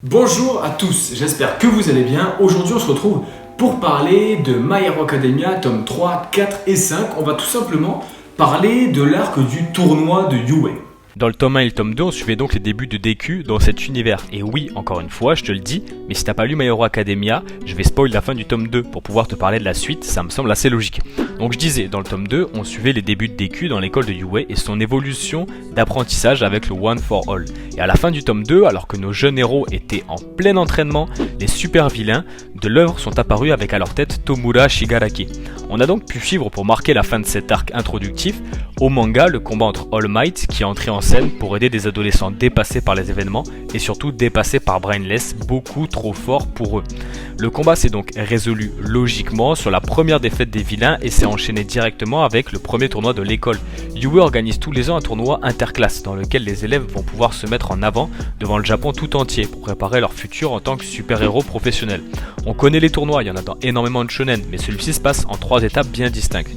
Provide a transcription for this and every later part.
Bonjour à tous, j'espère que vous allez bien. Aujourd'hui on se retrouve pour parler de My Hero Academia, tome 3, 4 et 5. On va tout simplement parler de l'arc du tournoi de Yue. Dans le tome 1 et le tome 2, on suivait donc les débuts de Deku dans cet univers. Et oui, encore une fois, je te le dis, mais si t'as pas lu My Hero Academia, je vais spoil la fin du tome 2 pour pouvoir te parler de la suite, ça me semble assez logique. Donc je disais, dans le tome 2, on suivait les débuts de Deku dans l'école de Yue et son évolution d'apprentissage avec le One for All. Et à la fin du tome 2, alors que nos jeunes héros étaient en plein entraînement, les super vilains de l'œuvre sont apparus avec à leur tête Tomura Shigaraki. On a donc pu suivre pour marquer la fin de cet arc introductif au manga le combat entre All Might qui est entré en scène pour aider des adolescents dépassés par les événements et surtout dépassés par Brainless, beaucoup trop fort pour eux. Le combat s'est donc résolu logiquement sur la première défaite des vilains et s'est enchaîné directement avec le premier tournoi de l'école. Yue organise tous les ans un tournoi interclasse dans lequel les élèves vont pouvoir se mettre en avant devant le Japon tout entier pour préparer leur futur en tant que super-héros professionnels. On connaît les tournois, il y en a dans énormément de shonen, mais celui-ci se passe en 3 étapes bien distinctes.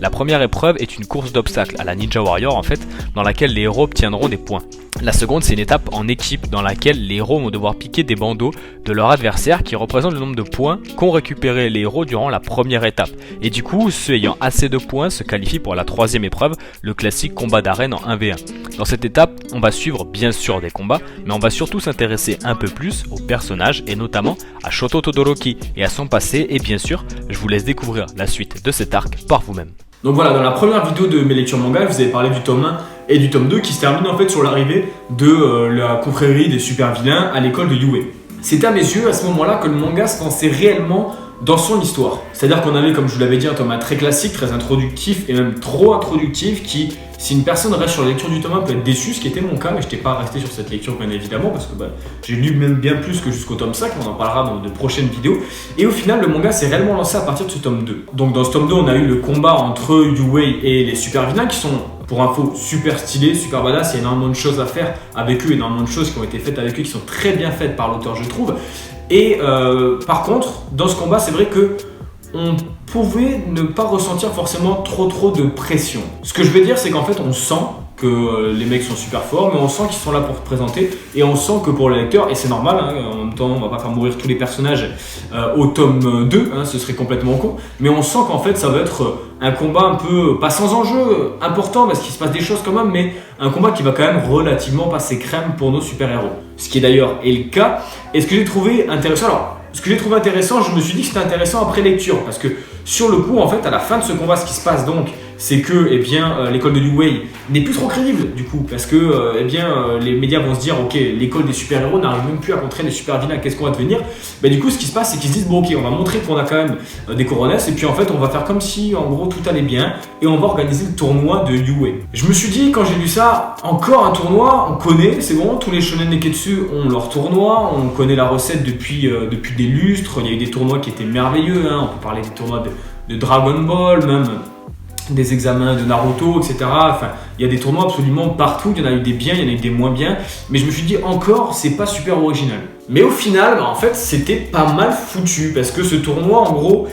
La première épreuve est une course d'obstacles à la Ninja Warrior en fait, dans laquelle les héros obtiendront des points. La seconde, c'est une étape en équipe dans laquelle les héros vont devoir piquer des bandeaux de leur adversaire qui représentent le nombre de points qu'ont récupéré les héros durant la première étape. Et du coup, ceux ayant assez de points se qualifient pour la troisième épreuve, le classique combat d'arène en 1v1. Dans cette étape, on va suivre bien sûr des combats, mais on va surtout s'intéresser un peu plus aux personnages et notamment à Shoto Todoroki et à son passé. Et bien sûr, je vous laisse découvrir la suite de cet arc par vous-même. Donc voilà, dans la première vidéo de mes lectures manga, je vous avais parlé du tome 1 et du tome 2 qui se termine en fait sur l'arrivée de la confrérie des super vilains à l'école de Yue. C'était à mes yeux à ce moment-là que le manga se lançait réellement dans son histoire. C'est-à-dire qu'on avait, comme je vous l'avais dit, un tome 1 très classique, très introductif et même trop introductif qui, si une personne reste sur la lecture du tome 1, peut être déçue, ce qui était mon cas, mais je n'étais pas resté sur cette lecture bien évidemment parce que j'ai lu même bien plus que jusqu'au tome 5, on en parlera dans de prochaines vidéos. Et au final, le manga s'est réellement lancé à partir de ce tome 2. Donc dans ce tome 2, on a eu le combat entre Yue et les super vilains qui sont, pour info, super stylés, super badass, il y a énormément de choses à faire avec eux, énormément de choses qui ont été faites avec eux, qui sont très bien faites par l'auteur je trouve. Et par contre, dans ce combat, c'est vrai que on pouvait ne pas ressentir forcément trop de pression. Ce que je veux dire, c'est qu'en fait, on sent que les mecs sont super forts, mais on sent qu'ils sont là pour se présenter, et on sent que pour le lecteur, et c'est normal, hein, en même temps, on va pas faire mourir tous les personnages au tome 2, hein, ce serait complètement con, mais on sent qu'en fait, ça va être un combat un peu, pas sans enjeu, important, parce qu'il se passe des choses quand même, mais un combat qui va quand même relativement passer crème pour nos super-héros. Ce qui d'ailleurs est le cas, et ce que j'ai trouvé intéressant, je me suis dit que c'était intéressant après lecture, parce que sur le coup, en fait, à la fin de ce combat, ce qui se passe donc, c'est que l'école de Yue n'est plus trop crédible du coup, parce que les médias vont se dire ok, l'école des super-héros n'arrive même plus à contrer les super-vilains, qu'est-ce qu'on va devenir? Du coup, ce qui se passe, c'est qu'ils se disent bon ok, on va montrer qu'on a quand même des coronesses, et puis en fait, on va faire comme si en gros tout allait bien, et on va organiser le tournoi de Yue. Je me suis dit, quand j'ai lu ça, encore un tournoi, on connaît, c'est bon, tous les shonen Neketsu ont leur tournoi, on connaît la recette depuis des lustres, il y a eu des tournois qui étaient merveilleux, hein. On peut parler des tournois de Dragon Ball, même des examens de Naruto, etc. Enfin, il y a des tournois absolument partout, il y en a eu des biens, il y en a eu des moins bien, mais je me suis dit encore, c'est pas super original. Mais au final, en fait, c'était pas mal foutu, parce que ce tournoi, en gros,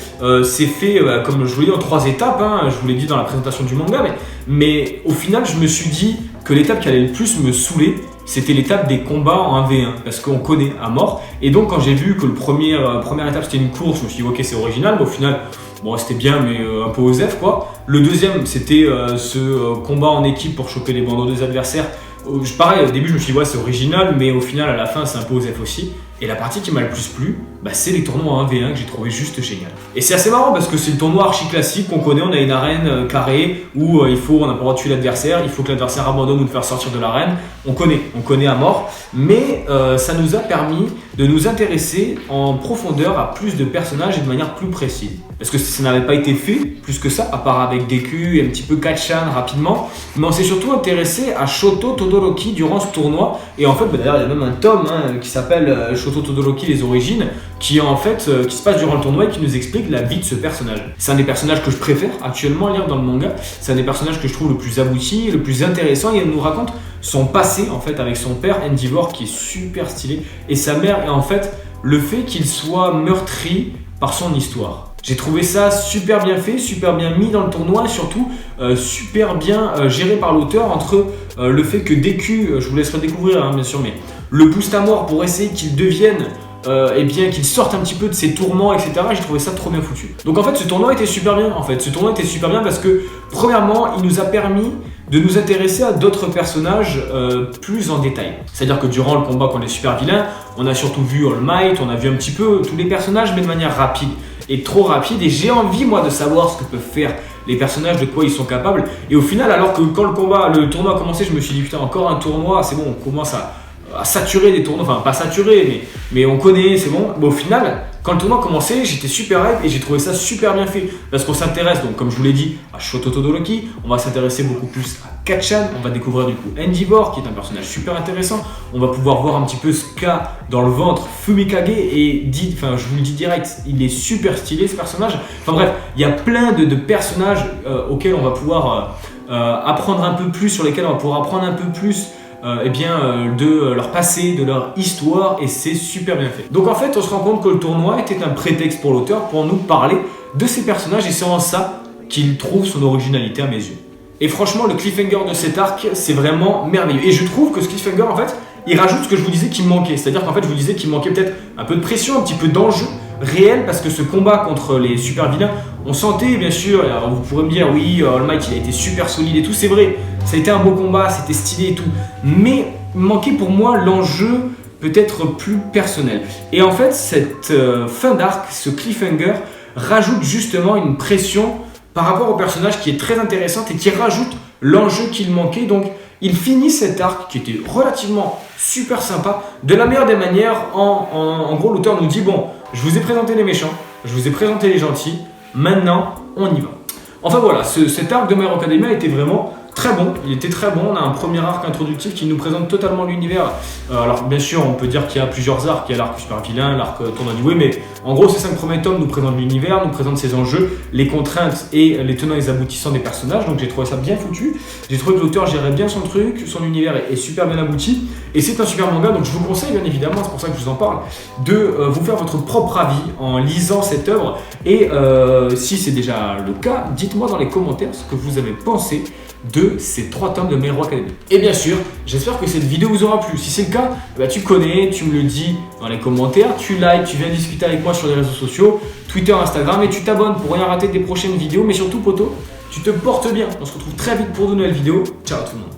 s'est fait, comme je vous l'ai dit, en 3 étapes, hein, je vous l'ai dit dans la présentation du manga, mais au final, je me suis dit que l'étape qui allait le plus me saouler, c'était l'étape des combats en 1v1, parce qu'on connaît à mort, et donc quand j'ai vu que première étape c'était une course, je me suis dit ok, c'est original, mais au final, bon, c'était bien, mais un peu osef quoi. Le deuxième, c'était ce combat en équipe pour choper les bandeaux des adversaires. Pareil, au début, je me suis dit, ouais, c'est original, mais au final, à la fin, c'est un peu osef aussi. Et la partie qui m'a le plus plu, c'est les tournois en 1v1 que j'ai trouvé juste génial. Et c'est assez marrant parce que c'est le tournoi archi classique qu'on connaît, on a une arène carrée où on n'a pas le droit de tuer l'adversaire, il faut que l'adversaire abandonne ou le faire sortir de l'arène. On connaît à mort, mais ça nous a permis de nous intéresser en profondeur à plus de personnages et de manière plus précise. Parce que ça n'avait pas été fait plus que ça, à part avec Deku et un petit peu Kachan rapidement, mais on s'est surtout intéressé à Shoto Todoroki durant ce tournoi. Et en fait, d'ailleurs, il y a même un tome qui s'appelle Shoto Todoroki, les origines, qui se passe durant le tournoi et qui nous explique la vie de ce personnage. C'est un des personnages que je préfère actuellement lire dans le manga. C'est un des personnages que je trouve le plus abouti, le plus intéressant, et il nous raconte son passé en fait avec son père Endeavor qui est super stylé, et sa mère, et en fait le fait qu'il soit meurtri par son histoire. J'ai trouvé ça super bien fait, super bien mis dans le tournoi et surtout super bien géré par l'auteur entre le fait que Deku, je vous laisserai découvrir bien sûr, mais le boost à mort pour essayer qu'il devienne qu'il sorte un petit peu de ses tourments, etc. J'ai trouvé ça trop bien foutu. Donc en fait, ce tournoi était super bien. Ce tournoi était super bien parce que, premièrement, il nous a permis de nous intéresser à d'autres personnages plus en détail. C'est-à-dire que durant le combat contre les super vilains, on a surtout vu All Might, on a vu un petit peu tous les personnages, mais de manière rapide. Et trop rapide. Et j'ai envie, moi, de savoir ce que peuvent faire les personnages, de quoi ils sont capables. Et au final, alors que quand le tournoi a commencé, je me suis dit, putain, encore un tournoi, c'est bon, on commence à saturer des tournois, enfin pas saturé, mais on connaît, c'est bon. Mais au final, quand le tournoi a commencé, j'étais super hype et j'ai trouvé ça super bien fait. Parce qu'on s'intéresse, donc comme je vous l'ai dit, à Shoto Todoroki, on va s'intéresser beaucoup plus à Kacchan, on va découvrir du coup Endeavor, qui est un personnage super intéressant. On va pouvoir voir un petit peu ce qu'a dans le ventre Fumikage et je vous le dis direct, il est super stylé ce personnage. Enfin bref, il y a plein de personnages auxquels on va pouvoir apprendre un peu plus, sur lesquels on va pouvoir apprendre un peu plus de leur passé, de leur histoire, et c'est super bien fait. Donc en fait, on se rend compte que le tournoi était un prétexte pour l'auteur pour nous parler de ces personnages, et c'est en ça qu'il trouve son originalité à mes yeux. Et franchement, le cliffhanger de cet arc, c'est vraiment merveilleux. Et je trouve que ce cliffhanger, en fait, il rajoute ce que je vous disais qui me manquait. C'est-à-dire qu'en fait, je vous disais qu'il manquait peut-être un peu de pression, un petit peu d'enjeu réel, parce que ce combat contre les super vilains, on sentait bien sûr, alors vous pourrez me dire oui, All Might il a été super solide et tout, c'est vrai, ça a été un beau combat, c'était stylé et tout, mais il manquait pour moi l'enjeu peut-être plus personnel. Et en fait, cette fin d'arc, ce cliffhanger, rajoute justement une pression par rapport au personnage qui est très intéressante et qui rajoute l'enjeu qu'il manquait. Donc il finit cet arc qui était relativement super sympa de la meilleure des manières. En gros, l'auteur nous dit bon, je vous ai présenté les méchants, je vous ai présenté les gentils, maintenant on y va. Enfin voilà, cet arc de My Hero Academia était vraiment très bon, il était très bon. On a un premier arc introductif qui nous présente totalement l'univers. Alors bien sûr, on peut dire qu'il y a plusieurs arcs, il y a l'arc super vilain, l'arc tournoi du Way, mais en gros ces 5 premiers tomes nous présentent l'univers, nous présentent ses enjeux, les contraintes et les tenants et les aboutissants des personnages. Donc j'ai trouvé ça bien foutu, j'ai trouvé que l'auteur gérait bien son truc, son univers est super bien abouti, et c'est un super manga. Donc je vous conseille bien évidemment, c'est pour ça que je vous en parle, de vous faire votre propre avis en lisant cette œuvre. Et si c'est déjà le cas, dites-moi dans les commentaires ce que vous avez pensé de ces 3 tomes de My Hero Academia. Et bien sûr, j'espère que cette vidéo vous aura plu. Si c'est le cas, tu connais, tu me le dis dans les commentaires, tu likes, tu viens discuter avec moi sur les réseaux sociaux, Twitter, Instagram, et tu t'abonnes pour rien rater des prochaines vidéos. Mais surtout, poto, tu te portes bien. On se retrouve très vite pour de nouvelles vidéos. Ciao à tout le monde.